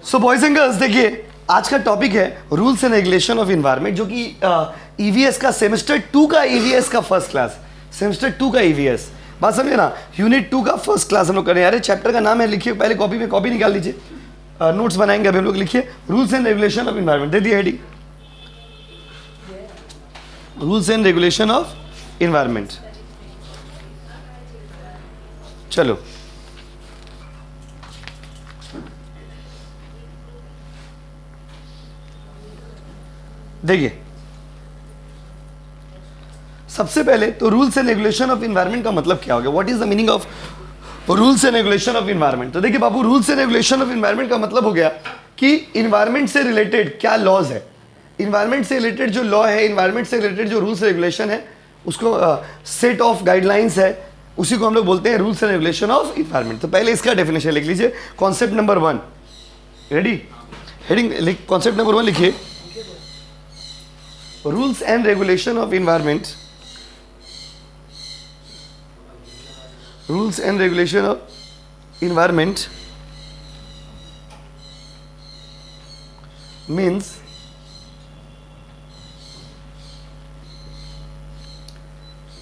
So boys and girls, देखिए आज का टॉपिक है rules and regulation of environment, जो कि ईवीएस का सेमेस्टर 2 का ईवीएस का फर्स्ट क्लास, सेमेस्टर 2 का ईवीएस, बात समझे ना। यूनिट 2 का फर्स्ट क्लास हम लोग करें। अरे चैप्टर का नाम है, लिखिए पहले कॉपी में, कॉपी निकाल लीजिए, नोट्स बनाएंगे अभी हम लोग। लिखिए rules and regulation of environment, दे दिए heading, rules and regulation of environment. चलो देखिए, सबसे पहले तो rules and regulation of environment का मतलब क्या हो गया, what is the meaning of rules and regulation of environment. तो देखिए बाबू, rules and regulation of environment का मतलब हो गया कि इन्वायरमेंट से रिलेटेड क्या लॉज है, इन्वायरमेंट से रिलेटेड जो लॉ है, इन्वायरमेंट से रिलेटेड जो रूल्स रेगुलेशन है, उसको सेट ऑफ गाइडलाइंस है, उसी को हम लोग बोलते हैं rules and regulation of environment. तो पहले इसका डेफिनेशन लिख लीजिए, concept number 1, ready, heading concept number 1 लिखिए, rules and regulation of environment, rules and regulation of environment means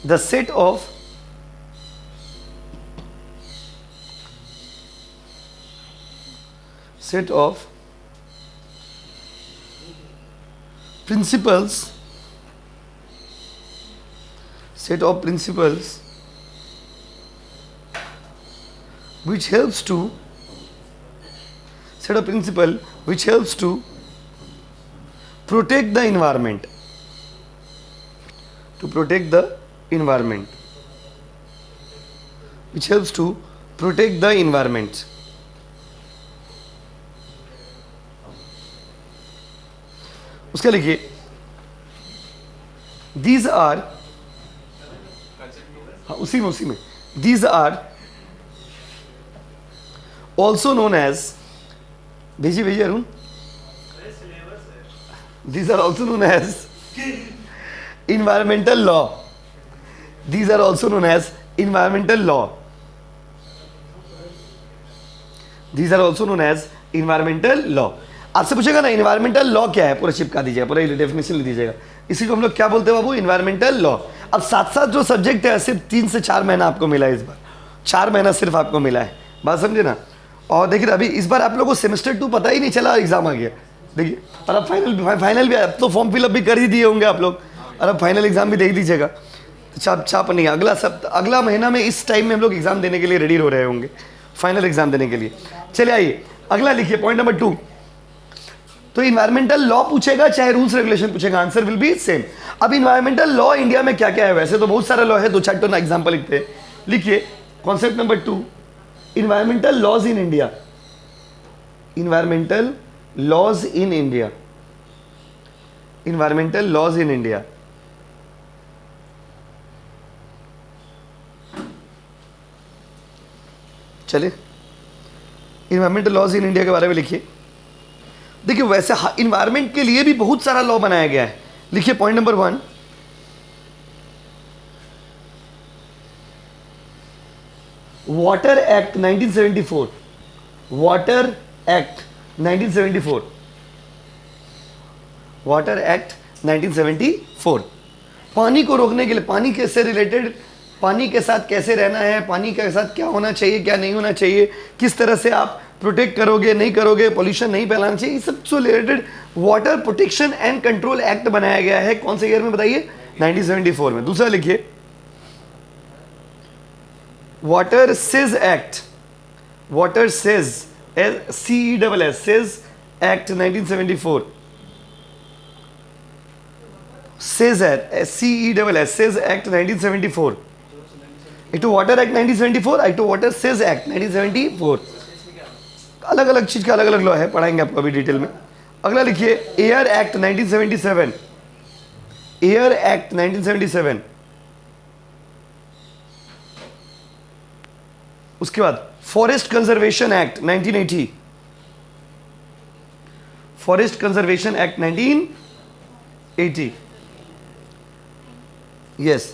the set of principles, set of principles which helps to protect the environment, which helps to protect the environment. उसका लिखिए, these are, उसी में these are also known as, भेजिए Arun, these are also known as environmental law, these are also known as environmental law, these are also known as environmental law। आपसे पूछेगा ना environmental law क्या है, पूरा चिपका दीजिएगा, पूरा डेफिनेशन लिख दीजिएगा, इसी को हम लोग क्या बोलते हैं बाबू, इन्वायरमेंटल लॉ। अब साथ साथ जो सब्जेक्ट है सिर्फ 3 से 4 महीना आपको मिला है, इस बार 4 महीना सिर्फ आपको मिला है, बात समझे ना। और देखिए अभी इस बार आप लोगों को सेमेस्टर 2 पता ही नहीं चला, एग्जाम आ गया, देखिए। और अब फाइनल भी, अब तो फॉर्म फिलअप भी कर ही दिए होंगे आप लोग, और अब फाइनल एग्जाम भी दे ही दीजिएगा। तो छाप नहीं, अगला महीना में इस टाइम में हम लोग एग्जाम देने के लिए रेडी हो रहे होंगे, फाइनल एग्जाम देने के लिए। चलिए आइए अगला लिखिए, पॉइंट नंबर 2। तो इन्वायरमेंटल लॉ पूछेगा चाहे रूल्स रेगुलेशन पूछेगा, आंसर विल बी सेम। अब इन्वायरमेंटल लॉ इंडिया में क्या क्या है, वैसे तो बहुत सारा लॉ है, 2-4 तो ना एग्जांपल लिखते हैं। लिखिए concept number 2, environmental laws in India, environmental laws in India, environmental laws in India. चलिए इन्वायरमेंटल लॉज इन इंडिया के बारे में लिखिए। देखिए वैसे इन्वायरमेंट के लिए भी बहुत सारा लॉ बनाया गया है। लिखिए point number 1, water act 1974, water act 1974, water act 1974। पानी को रोकने के लिए, पानी के से रिलेटेड, पानी के साथ कैसे रहना है, पानी के साथ क्या होना चाहिए क्या नहीं होना चाहिए, किस तरह से आप प्रोटेक्ट करोगे नहीं करोगे, पोल्यूशन नहीं फैलाना चाहिए, ये सब से related water protection and control act बनाया गया है। कौन से ईयर में बताइए, 1974 में। दूसरा लिखिए water says act, water says CESS, says act 1974, says CESS, says act 1974। एक तो वाटर एक्ट 1974, एक तो वाटर सेज एक्ट 1974। अलग अलग चीज का अलग अलग लॉ है, पढ़ाएंगे आपको अभी डिटेल में। अगला लिखिए एयर एक्ट 1977, एयर एक्ट 1977। उसके बाद forest conservation act 1980, forest conservation act 1980, yes,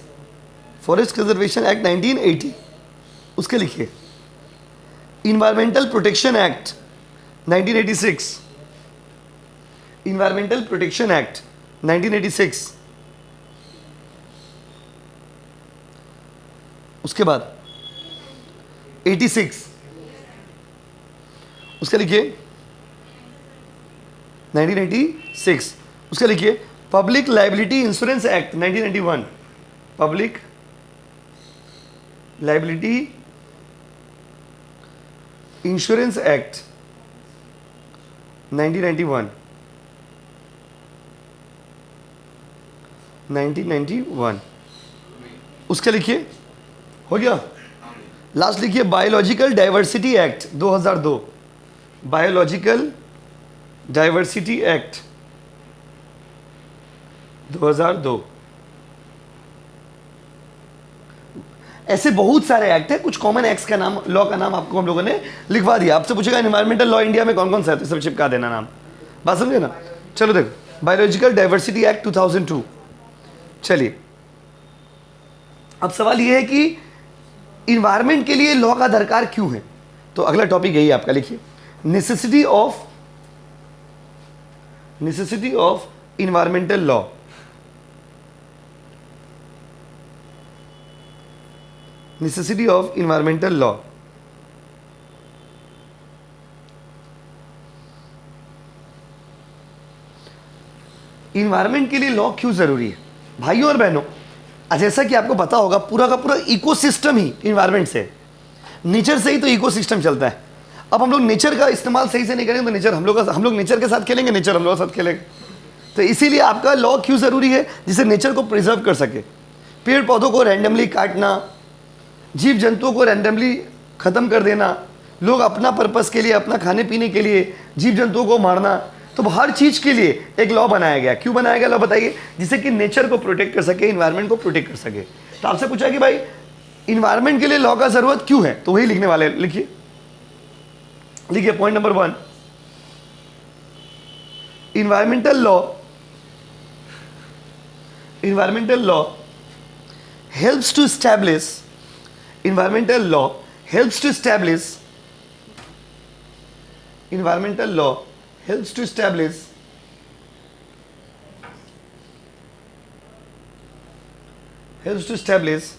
forest conservation act 1980। उसके लिखिए environmental protection act 1986, environmental protection act 1986, उसके बाद 86, उसका लिखिए 1996, उसका लिखिए public liability insurance act 1991, public liability insurance act 1991, 1991, उसका लिखिए, हो गया। लास्ट लिखिए biological diversity act 2002, biological diversity act 2002। ऐसे बहुत सारे एक्ट है, कुछ कॉमन एक्ट्स का नाम, लॉ का नाम आपको हम लोगों ने लिखवा दिया। आपसे पूछेगा एनवायरमेंटल लॉ इंडिया में कौन कौन सा है, तो सब चिपका देना नाम, बात समझे ना। चलो देखो, बायोलॉजिकल डाइवर्सिटी एक्ट 2002। चलिए अब सवाल यह है कि इन्वायरमेंट के लिए लॉ का दरकार क्यों है, तो अगला टॉपिक यही आपका, लिखिए necessity of environmental law. Necessity of environmental law. Environment के लिए लॉ क्यों जरूरी है भाइयों और बहनों? जैसा कि आपको पता होगा, पूरा का पूरा इकोसिस्टम ही इन्वायरमेंट से, नेचर से ही तो इकोसिस्टम चलता है। अब हम लोग नेचर का इस्तेमाल सही से नहीं करेंगे तो नेचर हम लोग नेचर के साथ खेलेंगे, नेचर हम लोग के साथ खेलेंगे। तो इसीलिए आपका लॉ क्यों ज़रूरी है, जिससे नेचर को प्रिजर्व कर सके। पेड़ पौधों को रैंडमली काटना, जीव जंतुओं को रैंडमली ख़त्म कर देना, लोग अपना पर्पस के लिए, अपना खाने पीने के लिए जीव जंतुओं को मारना, तो हर चीज़ के लिए एक लॉ बनाया गया। क्यों बनाया गया लॉ बताइए? जिससे कि नेचर को प्रोटेक्ट कर सके, इन्वायरमेंट को प्रोटेक्ट कर सके। तो आपसे पूछा कि भाई इन्वायरमेंट के लिए लॉ का ज़रूरत क्यों है, तो वही लिखने वाले, लिखिए point number 1, environmental law helps to establish, environmental law helps to establish, environmental law helps to establish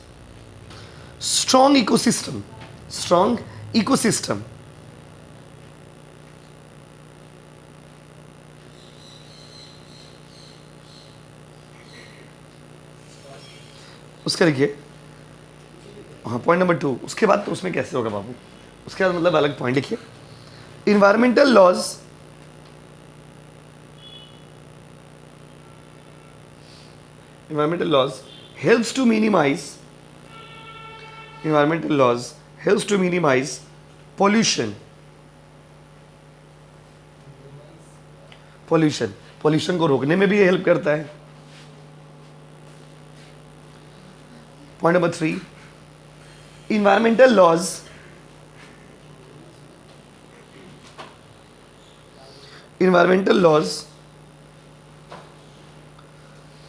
strong ecosystem, उसका लिखिए, हाँ पॉइंट नंबर 2। उसके बाद तो उसमें कैसे होगा बाबू, उसके बाद मतलब अलग पॉइंट लिखिए। Environmental laws helps to minimize pollution को रोकने में भी ये हेल्प करता है। Point number 3, environmental laws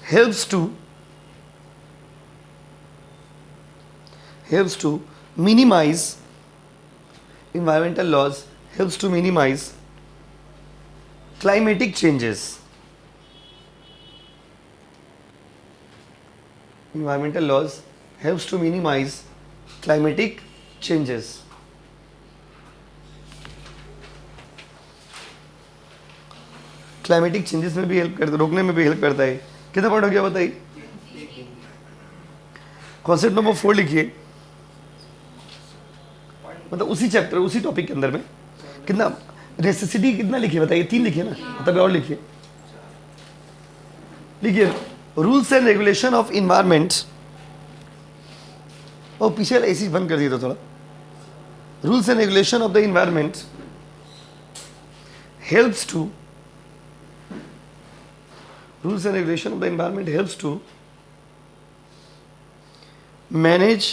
helps to minimize climatic changes. Environmental laws helps to minimize climatic changes. Climatic changes में भी हेल्प करता है, रोकने में भी हेल्प करता है। कितना पॉइंट हो गया बताइए? कॉन्सेप्ट नंबर 4 लिखिए, मतलब उसी चैप्टर, उसी टॉपिक के अंदर में कितना नेसेसिटी कितना लिखिए बताइए? 3 लिखिए ना, मतलब और लिखिए rules and regulation of environment. और पीछे ऐसी बंद कर दिया था थोड़ा। Rules and regulation of the environment helps to manage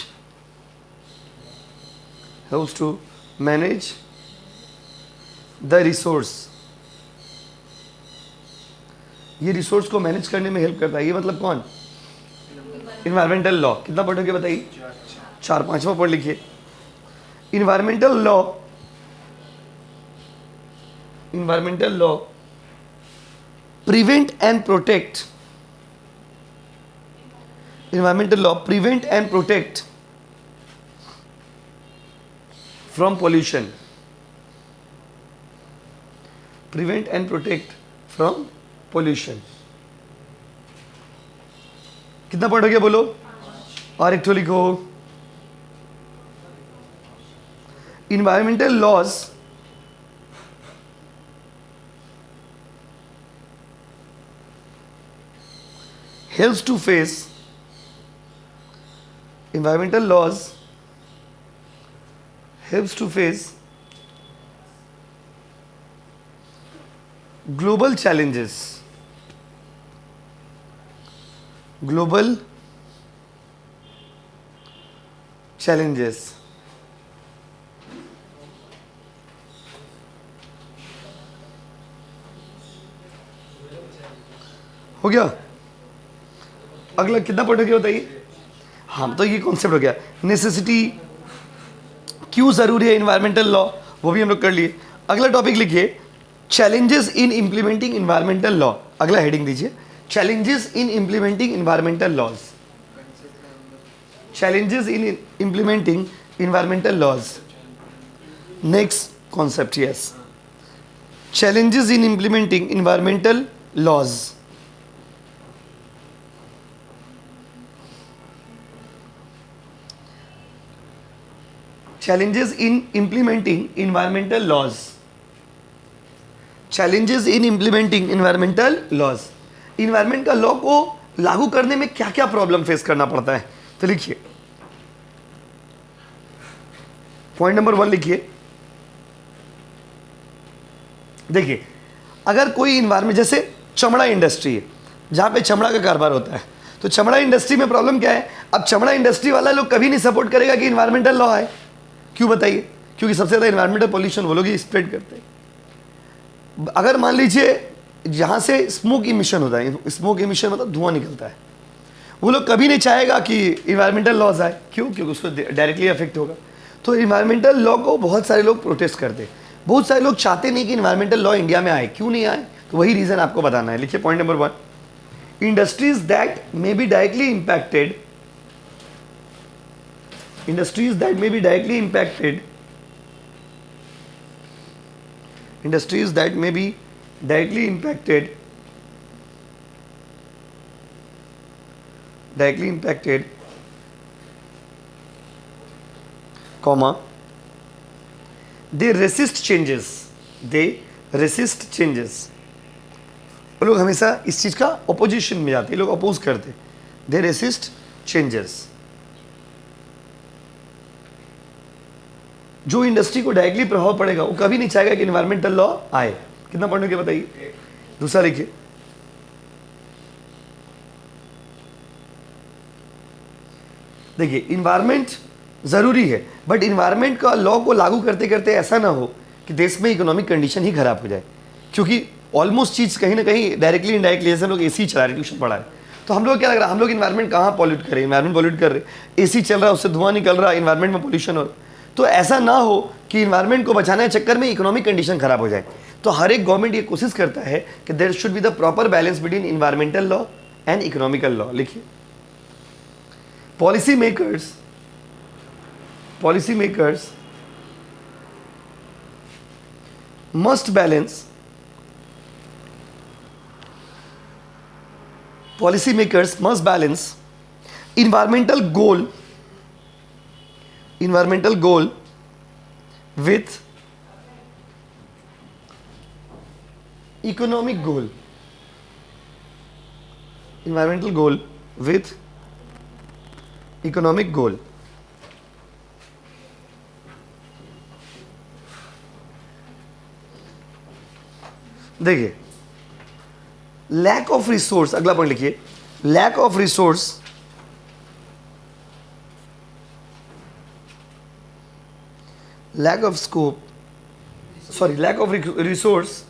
the resource। ये रिसोर्स को मैनेज करने में हेल्प करता है। ये मतलब कौन? Environmental law. कितना पॉइंट हो गया बताइए? 4। 5वां पॉइंट लिखिए, environmental law environmental law prevent and protect, environmental law prevent and protect from pollution, prevent and protect from pollution. कितना पॉइंट हो गया बोलो, और एक तो लिखो, environmental laws helps to face, environmental laws helps to face global challenges, global challenges. हो गया, अगला कितना पॉइंट हो गया बताइए। हाँ, तो ये कॉन्सेप्ट हो गया, नेसेसिटी, क्यों जरूरी है इन्वायरमेंटल लॉ, वो भी हम लोग कर लिए। अगला टॉपिक लिखिए, challenges in implementing environmental law. अगला हेडिंग दीजिए, challenges in implementing environmental laws, challenges in implementing environmental laws. Next concept, yes, challenges in implementing environmental laws. Challenges in implementing environmental laws, challenges in implementing environmental laws. Environment का law को लागू करने में क्या क्या problem face करना पड़ता है, तो लिखिए पॉइंट नंबर 1 लिखिए। देखिए, अगर कोई इन्वायरमेंट, जैसे चमड़ा इंडस्ट्री है जहां पे चमड़ा का कारोबार होता है, तो चमड़ा इंडस्ट्री में प्रॉब्लम क्या है। अब चमड़ा इंडस्ट्री वाला लोग कभी नहीं सपोर्ट करेगा कि इन्वायरमेंटल लॉ आए, क्यों बताइए, क्योंकि सबसे ज्यादा इन्वायरमेंटल पॉल्यूशन वो लोग ही स्प्रेड करते हैं। अगर मान लीजिए जहां से स्मोक इमिशन होता है, स्मोक इमिशन मतलब धुआं निकलता है, वो लोग कभी नहीं चाहेगा कि इन्वायरमेंटल लॉज आए, क्यों, क्योंकि उसको डायरेक्टली अफेक्ट होगा। तो इन्वायरमेंटल लॉ को बहुत सारे लोग प्रोटेस्ट करते हैं, बहुत सारे लोग चाहते नहीं कि इन्वायरमेंटल लॉ इंडिया में आए, क्यों नहीं आए, तो वही रीजन आपको बताना है। लिखिए point number 1, industries that may be directly impacted, industries that may be directly impacted, industries that may be directly impacted, comma, they resist changes, they resist changes। वो लोग हमेशा इस चीज का ऑपोजिशन में जाते हैं, लोग अपोज करते, they resist changes। जो इंडस्ट्री को डायरेक्टली प्रभाव पड़ेगा वो कभी नहीं चाहेगा कि इन्वायरमेंटल लॉ आए। कितना पॉइंट हो गया बताइए। दूसरा लिखिए, देखिए इन्वायरमेंट जरूरी है, बट इन्वायरमेंट का लॉ को लागू करते करते ऐसा ना हो कि देश में इकोनॉमिक कंडीशन ही खराब हो जाए, क्योंकि ऑलमोस्ट चीज कहीं ना कहीं डायरेक्टली इनडायरेक्टली, जैसे हम लोग एसी चला रहे, ट्यूशन पढ़ा रहे, तो हम लोग क्या लग रहा है, हम लोग इन्वायरमेंट कहाँ पॉल्यूट कर रहे हैं, इन्वायरमेंट पॉल्यूट कर रहे, एसी चल रहा है उससे धुआं निकल रहा है, इन्वायरमेंट में पॉल्यूशन हो रहा है। तो ऐसा ना हो कि इन्वायरमेंट को बचाने के चक्कर में इकोनॉमिक कंडीशन खराब हो जाए। तो हर एक गवर्नमेंट ये कोशिश करता है कि there should be the proper balance between environmental law and economical law. लिखिए, policy makers must balance, policymakers must balance environmental goal with economic goal, environmental goal with economic goal। देखिए, लैक ऑफ रिसोर्स, अगला point लिखिए, lack of resource, lack of scope, sorry lack of resource,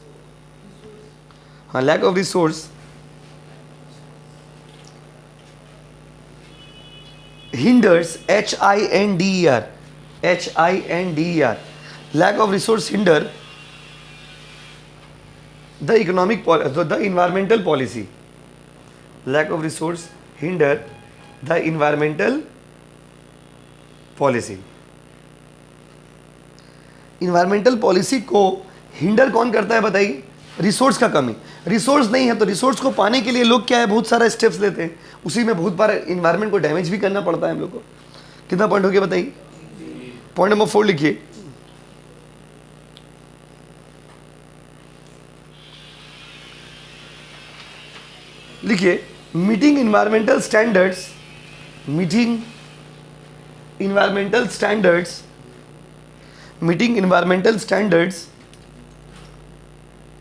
हाँ lack of resource hinders, HINDER, lack of resource hinder the economic the environmental policy, lack of resource hinder the environmental policy. Environmental policy को hinder कौन करता है बताइए? Resource का कमी। Resource नहीं है तो रिसोर्स को पाने के लिए लोग क्या है, बहुत सारा स्टेप्स लेते हैं, उसी में बहुत बार इन्वायरमेंट को डैमेज भी करना पड़ता है हम लोग को। कितना पॉइंट हो गया बताइए? पॉइंट नंबर 4 लिखिए। लिखिए, meeting environmental standards, meeting environmental standards, meeting environmental standards,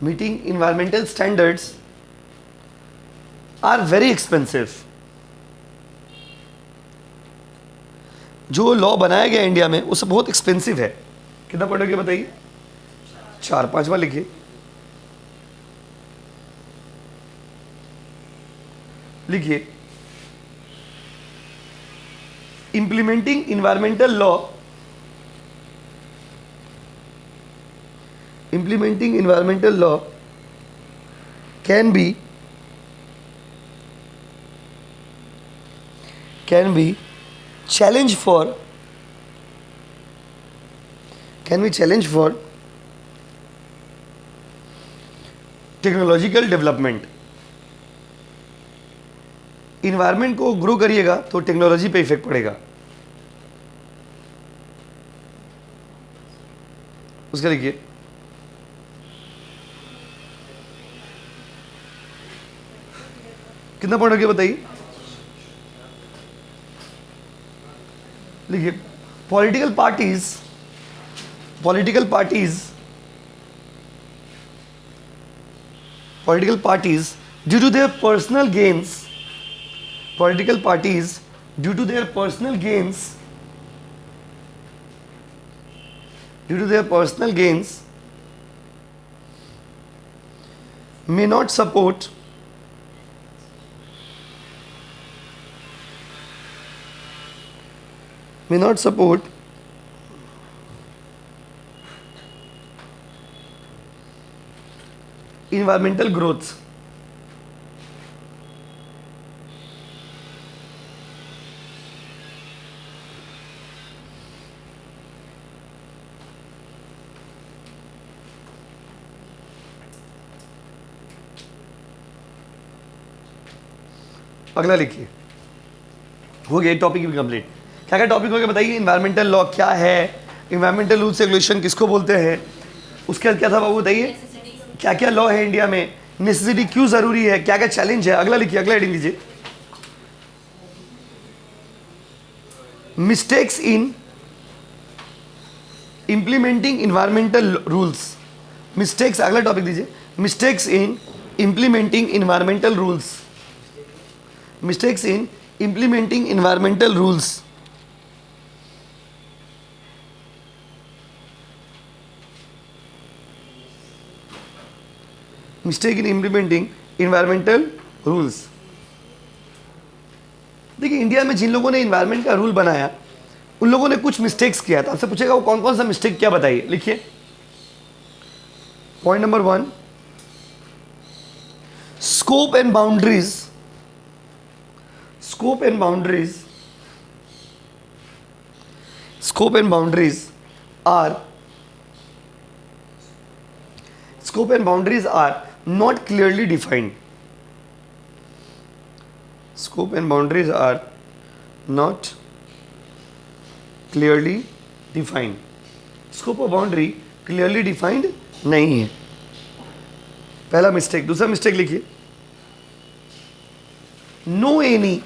meeting environmental standards are very expensive. जो लॉ बनाया गया इंडिया में वो सब बहुत एक्सपेंसिव है। कितना पढ़ोगे बताइए? 4-5वां लिखिए। लिखिए, implementing environmental law, implementing environmental law can be challenge for technological development. Environment को ग्रो करिएगा तो टेक्नोलॉजी पे इफेक्ट पड़ेगा। उसका लिखिए, कितना पॉइंट हो गया बताइए? लिखिए, political parties due to their personal gains, may not support environmental growth। अगला लिखिए, हो गया टॉपिक भी कंप्लीट। क्या क्या टॉपिक हो गया बताइए? इन्वायरमेंटल लॉ क्या है, इन्वायरमेंटल रूल्स रेगुलेशन किसको बोलते हैं, उसके बाद क्या था बाबू बताइए? क्या क्या लॉ है इंडिया में, नेसेसिटी क्यों जरूरी है, क्या क्या चैलेंज है। अगला लिखिए, अगला हेडिंग लीजिए, mistakes in implementing environmental rules. Mistakes, अगला टॉपिक दीजिए, mistakes in implementing environmental rules, mistakes in implementing environmental rules. Mistake in implementing environmental rules. देखिए, इंडिया में जिन लोगों ने इन्वायरमेंट का रूल बनाया उन लोगों ने कुछ मिस्टेक्स किया था। आपसे पूछेगा वो कौन कौन सा मिस्टेक क्या बताइए? लिखिए, point number 1, scope and boundaries, scope and boundaries are not clearly defined. Scope and boundaries are not clearly defined. Scope और बाउंड्री क्लियरली डिफाइंड नहीं है, पहला मिस्टेक। दूसरा मिस्टेक लिखिए, no any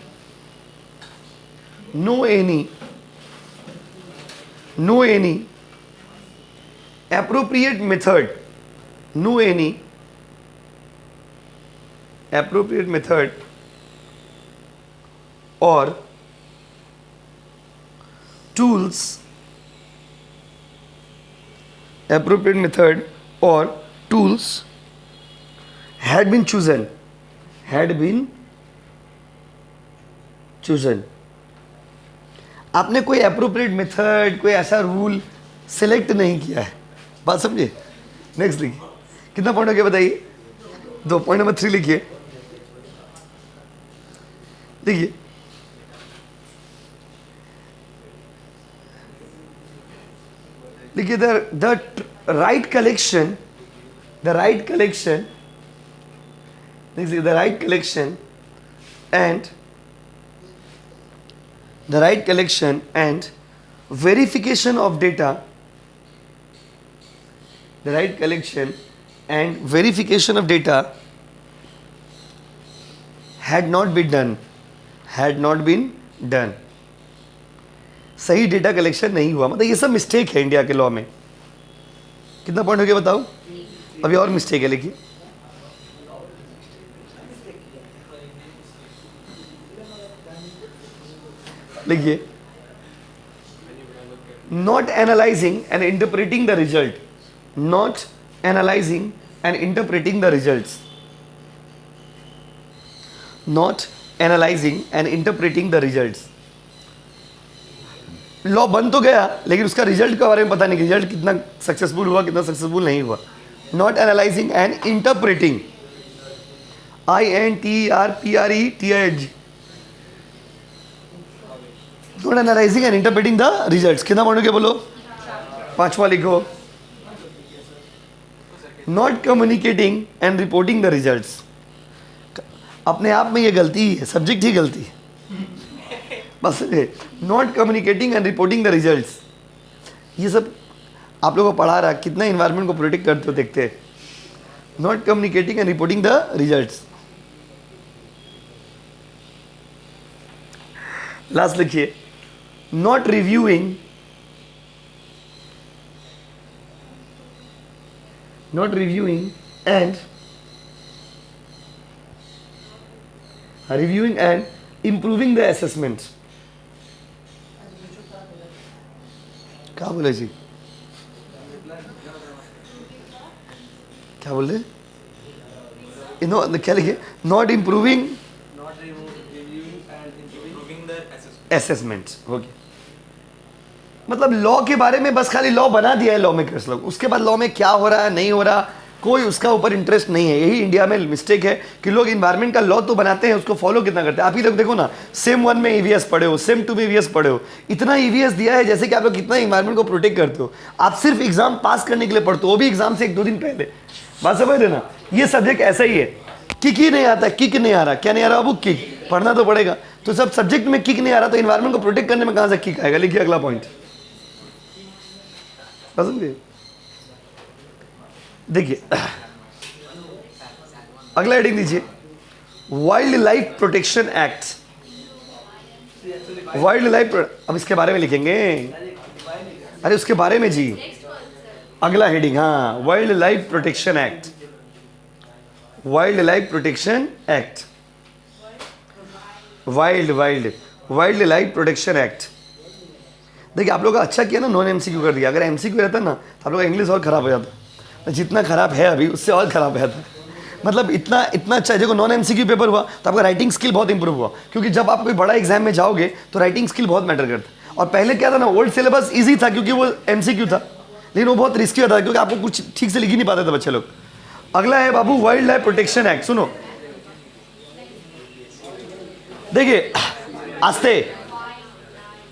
appropriate method, or tools had been chosen आपने कोई appropriate method, कोई ऐसा रूल सिलेक्ट नहीं किया है। बात समझे? नेक्स्ट लिखिए, कितना पॉइंट हो गया बताइए? तो पॉइंट नंबर 3 लिखिए, देखिए देखिए the right collection, the right collection, the right collection and the right collection and verification of data, the right collection and verification of data had not been done. सही data collection नहीं हुआ, मतलब ये सब mistake है India के law में। कितना पॉइंट हो गया बताओ? अभी और मिस्टेक है, लिखिए लिखिए, not analysing and interpreting the result, not analysing and interpreting the results, not analysing and interpreting the results. Law बन तो गया लेकिन उसका रिजल्ट के बारे में पता नहीं, रिजल्ट कितना सक्सेसफुल हुआ कितना सक्सेसफुल नहीं हुआ। Not analysing and interpreting, INTERPRETING, not analysing and interpreting the results. कितना पढ़ोगे बोलो? 5वां लिखो, not communicating and reporting the results. अपने आप में ये गलती है, सब्जेक्ट ही गलती है बस। Not communicating and reporting the results, ये सब आप लोगों को पढ़ा रहा, कितना इन्वायरमेंट को प्रोटेक्ट करते हो देखते हैं। Not communicating and reporting the results. Last लिखिए, not reviewing and improving the assessment. क्या बोले जी? क्या बोल रहे? क्या लिखे? Not improving assessment. ओके, मतलब लॉ के बारे में बस खाली लॉ बना दिया है लॉ मेकर्स लोग, उसके बाद लॉ में क्या हो रहा है नहीं हो रहा कोई उसका ऊपर इंटरेस्ट नहीं है। यही इंडिया में मिस्टेक है कि लोग इन्वायरमेंट का लॉ तो बनाते हैं, उसको फॉलो कितना करते हैं। आप ही लोग देखो ना, सेम 1 में ईवीएस पढ़े हो, सेम 2 में ईवीएस पढ़े हो, इतना ईवीएस दिया है जैसे कि आप लोग कितना इन्वायरमेंट को प्रोटेक्ट करते हो। आप सिर्फ एग्जाम पास करने के लिए पढ़ते हो, वो भी एग्जाम से 1-2 दिन पहले। बात समझ रहे ना? ये सब्जेक्ट ऐसा ही है, किक ही नहीं आता, किक नहीं आ रहा। क्या नहीं आ रहा बाबू? किक। पढ़ना तो पड़ेगा। तो सब सब्जेक्ट में किक नहीं आ रहा तो इन्वायरमेंट को प्रोटेक्ट करने में कहां से किक आएगा? लिखिए अगला पॉइंट, समझिए। देखिए अगला हेडिंग दीजिए, wild life protection act. Wild life, अब इसके बारे में लिखेंगे, अरे उसके बारे में जी। अगला हेडिंग, हाँ, wild life protection act. Wild life protection act, wild life protection act. देखिए आप लोग का अच्छा किया ना, नॉन एमसीक्यू कर दिया। अगर एमसीक्यू रहता ना तो आप लोग का इंग्लिश और खराब हो जाता, जितना खराब है अभी उससे और खराब हो जाता। मतलब इतना अच्छा है। देखो नॉन एमसीक्यू पेपर हुआ तो आपका राइटिंग स्किल बहुत इंप्रूव हुआ, क्योंकि जब आप कोई बड़ा एग्जाम में जाओगे तो राइटिंग स्किल बहुत मैटर करता है। और पहले क्या था ना, ओल्ड सिलेबस इजी था क्योंकि वो एमसीक्यू था, लेकिन वो बहुत रिस्की होता था क्योंकि आपको कुछ ठीक से लिख ही नहीं पाते थे बच्चे लोग। अगला है बाबू वाइल्ड लाइफ प्रोटेक्शन एक्ट। सुनो, देखिए आस्ते,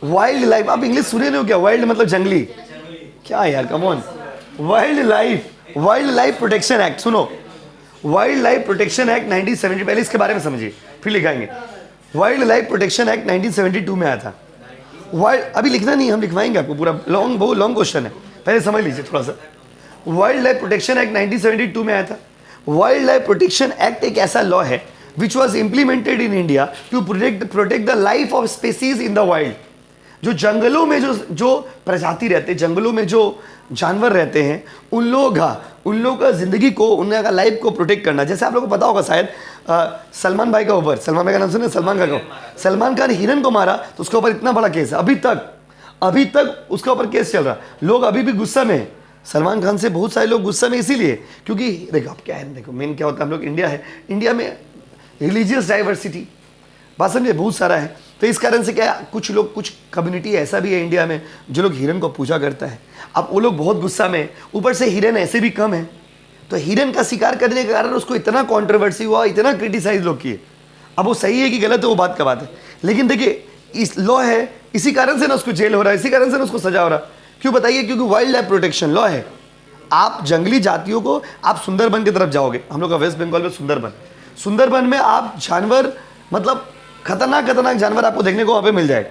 वाइल्ड लाइफ, आप इंग्लिश सुने नहीं हो क्या? वाइल्ड मतलब जंगली, क्या यार, come on. Wild life protection act. सुनो, वाइल्ड लाइफ प्रोटेक्शन एक्ट 1970, पहले इसके बारे में समझिए फिर लिखाएंगे। वाइल्ड लाइफ प्रोटेक्शन एक्ट 1972 में आया था। वाइल्ड, अभी लिखना नहीं, हम लिखवाएंगे आपको पूरा, बहुत लॉन्ग क्वेश्चन है, पहले समझ लीजिए थोड़ा सा। वाइल्ड लाइफ प्रोटेक्शन एक्ट 1972 में आया था। वाइल्ड लाइफ प्रोटेक्शन एक्ट एक ऐसा लॉ है which was implemented in India to protect the life of species in the wild. जो जंगलों में जो प्रजाति रहते हैं, जंगलों में जो जानवर रहते हैं, उन लोगों का जिंदगी को, उनका लाइफ को प्रोटेक्ट करना। जैसे आप लोगों को पता होगा शायद, सलमान भाई का ऊपर, सलमान भाई का नाम सुने? सलमान खान हिरन को मारा तो उसके ऊपर इतना बड़ा केस है, अभी तक उसके ऊपर केस चल रहा। लोग अभी भी गुस्सा में, सलमान खान से बहुत सारे लोग गुस्सा में इसीलिए क्योंकि देखो अब क्या है, देखो मेन क्या होता है, हम लोग इंडिया है, इंडिया में रिलीजियस डाइवर्सिटी, बात समझे, बहुत सारा है। तो इस कारण से क्या, कुछ लोग, कुछ कम्युनिटी ऐसा भी है इंडिया में जो लोग हिरन को पूजा करता है। अब वो लोग बहुत गुस्सा में, ऊपर से हिरन ऐसे भी कम है, तो हिरन का शिकार करने के कारण उसको इतना कंट्रोवर्सी हुआ, इतना क्रिटिसाइज लोग किए। अब वो सही है कि गलत है वो बात का बात है, लेकिन देखिए इस लॉ है, इसी कारण से ना उसको जेल हो रहा है, इसी कारण से ना उसको सजा हो रहा है। क्यों बताइए? क्योंकि वाइल्ड लाइफ प्रोटेक्शन लॉ है। आप जंगली जातियों को, आप सुंदरबन की तरफ जाओगे, हम लोग का वेस्ट बंगाल में सुंदरबन, सुंदरबन में आप जानवर, मतलब खतरनाक खतरनाक जानवर आपको देखने को वहाँ पे मिल जाएगा,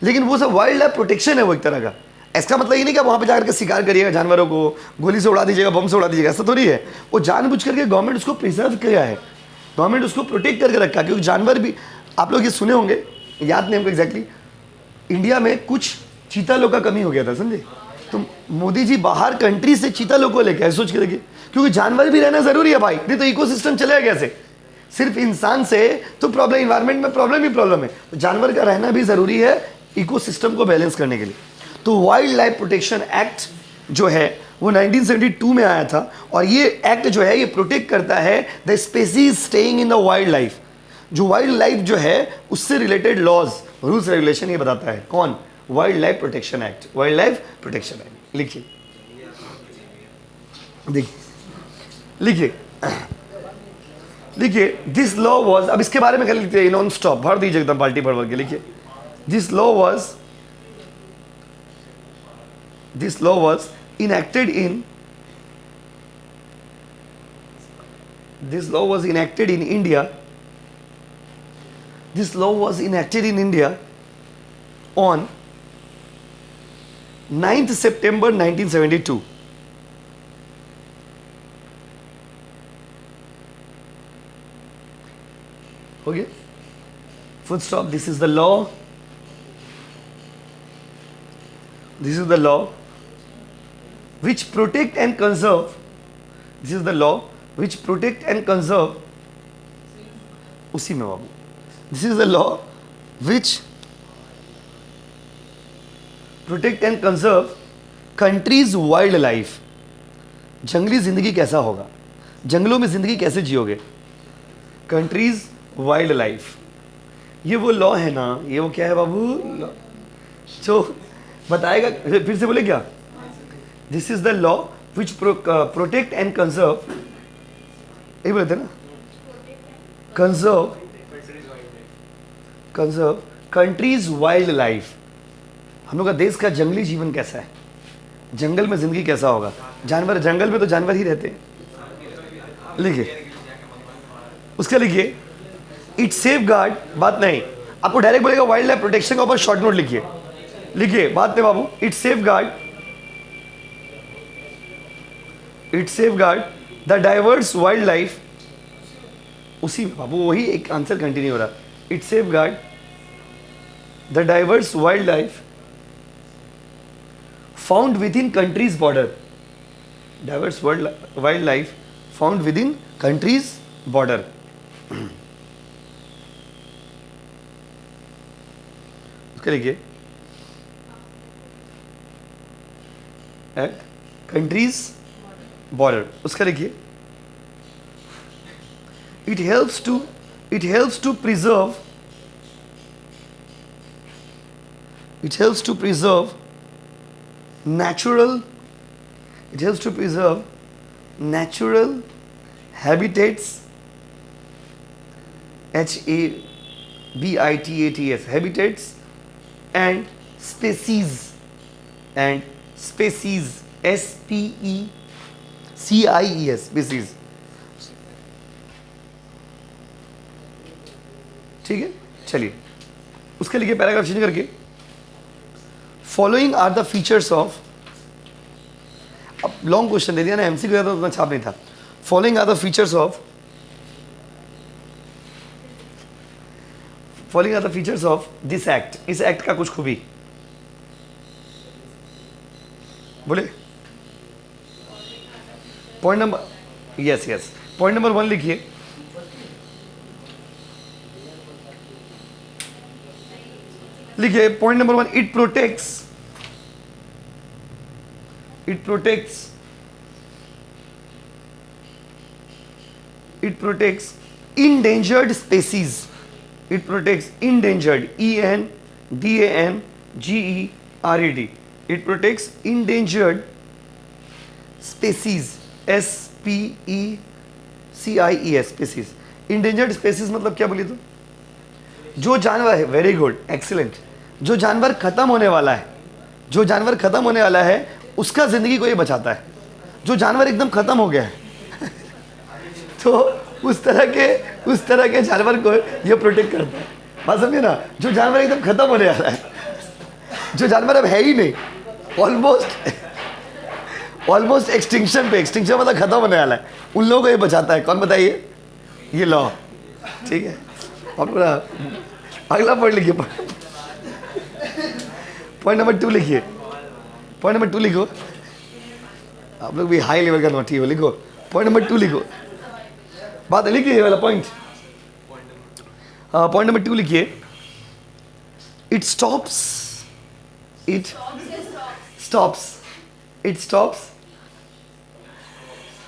लेकिन वो सब वाइल्ड लाइफ प्रोटेक्शन है वो एक तरह का। इसका मतलब ये नहीं कि आप वहाँ पे जाकर के शिकार करिएगा, जानवरों को गोली से उड़ा दीजिएगा, बम से उड़ा दीजिएगा, ऐसा थोड़ी है। वो जानबूझ करके गवर्नमेंट उसको प्रिजर्व किया है, गवर्नमेंट उसको प्रोटेक्ट करके रखा, क्योंकि जानवर भी, आप लोग ये सुने होंगे, याद नहीं हमको एग्जैक्टली, इंडिया में कुछ चीता का कमी हो गया था, समझे? तो मोदी जी बाहर कंट्री से चीता को लेके आए, सोच के देखिए, क्योंकि जानवर भी रहना जरूरी है भाई, नहीं तो इकोसिस्टम चलेगा कैसे? सिर्फ इंसान से तो प्रॉब्लम, इन्वायरमेंट में प्रॉब्लम ही प्रॉब्लम है, तो जानवर का रहना भी जरूरी है इकोसिस्टम को बैलेंस करने के लिए। तो वाइल्ड लाइफ प्रोटेक्शन एक्ट जो है वो 1972 में आया था, और ये एक्ट जो है ये प्रोटेक्ट करता है the species staying in the wild life. जो वाइल्ड लाइफ जो है उससे रिलेटेड लॉज, रूल्स रेगुलेशन ये बताता है। कौन? Wild life protection act, wild life protection act. लिखिए, देखिए, लिखिए, लिखिए, दिस लॉ वाज, अब इसके बारे में कर लिखते हैं नॉन स्टॉप, भर दीजिए एकदम बाल्टी भर भर के। लिखिए, this law was enacted in India. This law was enacted in India on 9th September 1972. Okay, full stop. This is the law. This is the law which protect and conserve. This is the law which protect and conserve. उसी में बाबू, this is the law which protect and conserve country's wildlife. जंगली जिंदगी कैसा होगा, जंगलों में जिंदगी कैसे जियोगे, कंट्रीज वाइल्ड लाइफ, ये वो लॉ है ना, ये वो क्या है बाबू, जो बताएगा। फिर से बोले क्या? This is the law which protect and conserve, यही बोले थे ना, कंजर्व कंट्रीज वाइल्ड लाइफ। हम लोग का देश का जंगली जीवन कैसा है, जंगल में जिंदगी कैसा होगा, जानवर, जंगल में तो जानवर ही रहते हैं। लिखिए, उसका लिखिए, इट सेफ गार्ड, बात नहीं, आपको डायरेक्ट बोलेगा वाइल्ड लाइफ प्रोटेक्शन का ऊपर शॉर्ट नोट लिखिए, लिखिए, बात नहीं बाबू, it safeguard the diverse wildlife. उसी में बाबू वही एक आंसर कंटिन्यू हो रहा, it safeguard the diverse wildlife found within countries border, diverse wildlife found within countries border. उसके लिखिए, एट कंट्रीज बॉर्डर, उसका लिखिए, it helps to preserve natural habitats, habitats, habitats and species, SPECIES, species। ठीक है, चलिए उसके लिए paragraph change करके, following are the features of, अब लॉन्ग क्वेश्चन दे दिया ना, एमसीक्यू तो उतना छाप नहीं था। Following are the features of this act, इस एक्ट का कुछ खूबी बोले। Point number, yes, point number 1 लिखिए, point number 1, it protects endangered species, it protects endangered, ENDANGERED, it protects endangered species, SPECIES, species. Endangered species मतलब क्या बोलिए तो? जो जानवर है, वेरी गुड, एक्सीलेंट, जो जानवर खत्म होने वाला है, जो जानवर खत्म होने वाला है उसका जिंदगी को ये बचाता है। जो जानवर एकदम खत्म हो गया है तो उस तरह के जानवर को ये प्रोटेक्ट करता है। बात समझिए ना, जो जानवर एकदम खत्म होने वाला है, जो जानवर अब है ही नहीं, ऑलमोस्ट एक्सटिंक्शन पे, एक्सटिंक्शन मतलब खत्म होने वाला है, उन लोगों को ये बचाता है। कौन बताइए? ये लॉ, ठीक है। और पूरा अगला पॉइंट लिखिए, पॉइंट नंबर 2 लिखिए, पॉइंट नंबर 2 लिखो। आप लोग भी हाई लेवल का नोटी हो, लिखो पॉइंट नंबर 2 लिखो। बात लिखिए ये वाला पॉइंट, पॉइंट नंबर 2 लिखिए। It stops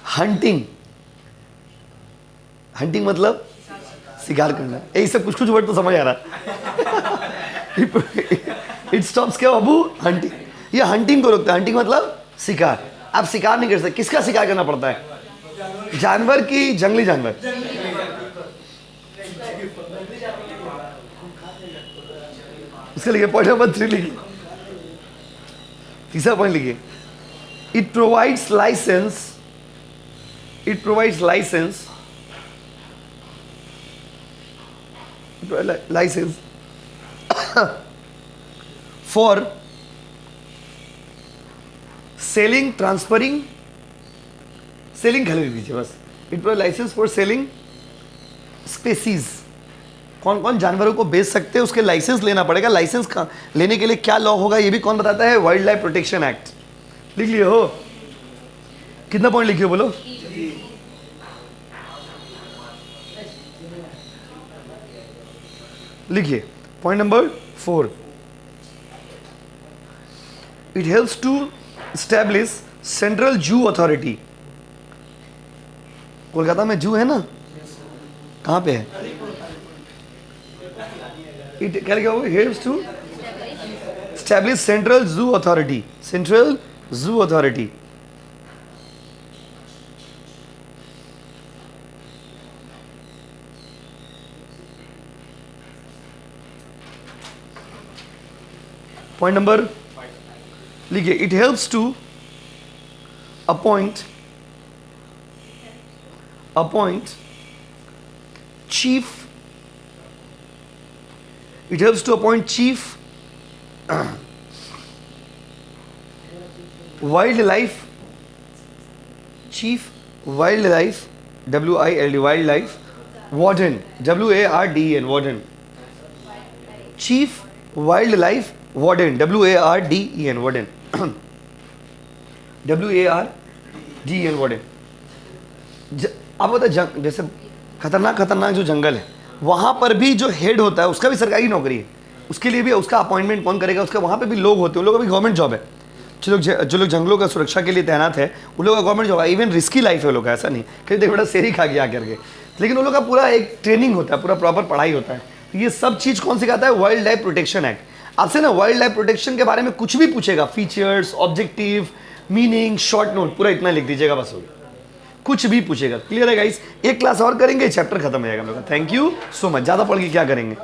hunting. हंटिंग मतलब शिकार करना, यही सब कुछ वर्ड तो समझ आ रहा। इट स्टॉप्स क्या बाबू? हंटिंग। ये हंटिंग को रोकता है। हंटिंग मतलब शिकार। आप शिकार नहीं कर सकते। किसका शिकार करना पड़ता है? जानवर की, जंगली जानवर। इसका लिखिए पॉइंट नंबर 3 लिखिए, तीसरा पॉइंट लिखिए। It provides licence for selling, transferring, selling खाली लिख दीजिए बस। It provide licence for selling species. कौन कौन जानवरों को बेच सकते हैं उसके लाइसेंस लेना पड़ेगा। लाइसेंस लेने के लिए क्या लॉ होगा ये भी कौन बताता है? Wildlife protection act. लिख लिए हो? कितना पॉइंट लिखिए बोलो? लिखिए point number 4। It helps to establish central zoo authority. Kolkata में जू है ना, कहाँ पे है? इट क्या लिखा होगा? Helps to establish central zoo authority. Central zoo authority. Point number लिखिए। It helps to appoint chief. It helps to appoint chief wildlife WILD wildlife warden, WARDEN warden, chief wildlife warden, WARDEN warden, WARDEN warden। अब होता है जैसे खतरनाक जो जंगल है वहाँ पर भी जो हेड होता है उसका भी सरकारी नौकरी है। उसके लिए भी उसका अपॉइंटमेंट कौन करेगा? उसका वहाँ पे भी लोग होते हैं, उन लोगों का भी गवर्नमेंट जॉब है। जो लोग जंगलों का सुरक्षा के लिए तैनात है उन लोगों का गवर्नमेंट जॉब है। इवन रिस्की लाइफ है उन लोग का, ऐसा नहीं कि देख बेटा शेर ही खा गया करके, लेकिन उन लोग का पूरा एक ट्रेनिंग होता है, पूरा प्रॉपर पढ़ाई होता है। तो ये सब चीज़ कौन सिखाता है? Wildlife protection act. आपसे ना वाइल्ड लाइफ प्रोटेक्शन के बारे में कुछ भी पूछेगा, features, objective, meaning, short note, पूरा इतना लिख दीजिएगा बस हो गया। कुछ भी पूछेगा। क्लियर है गाइस? एक क्लास और करेंगे, चैप्टर खत्म हो जाएगा हम लोग का। Thank you so much. ज़्यादा पढ़ के क्या करेंगे?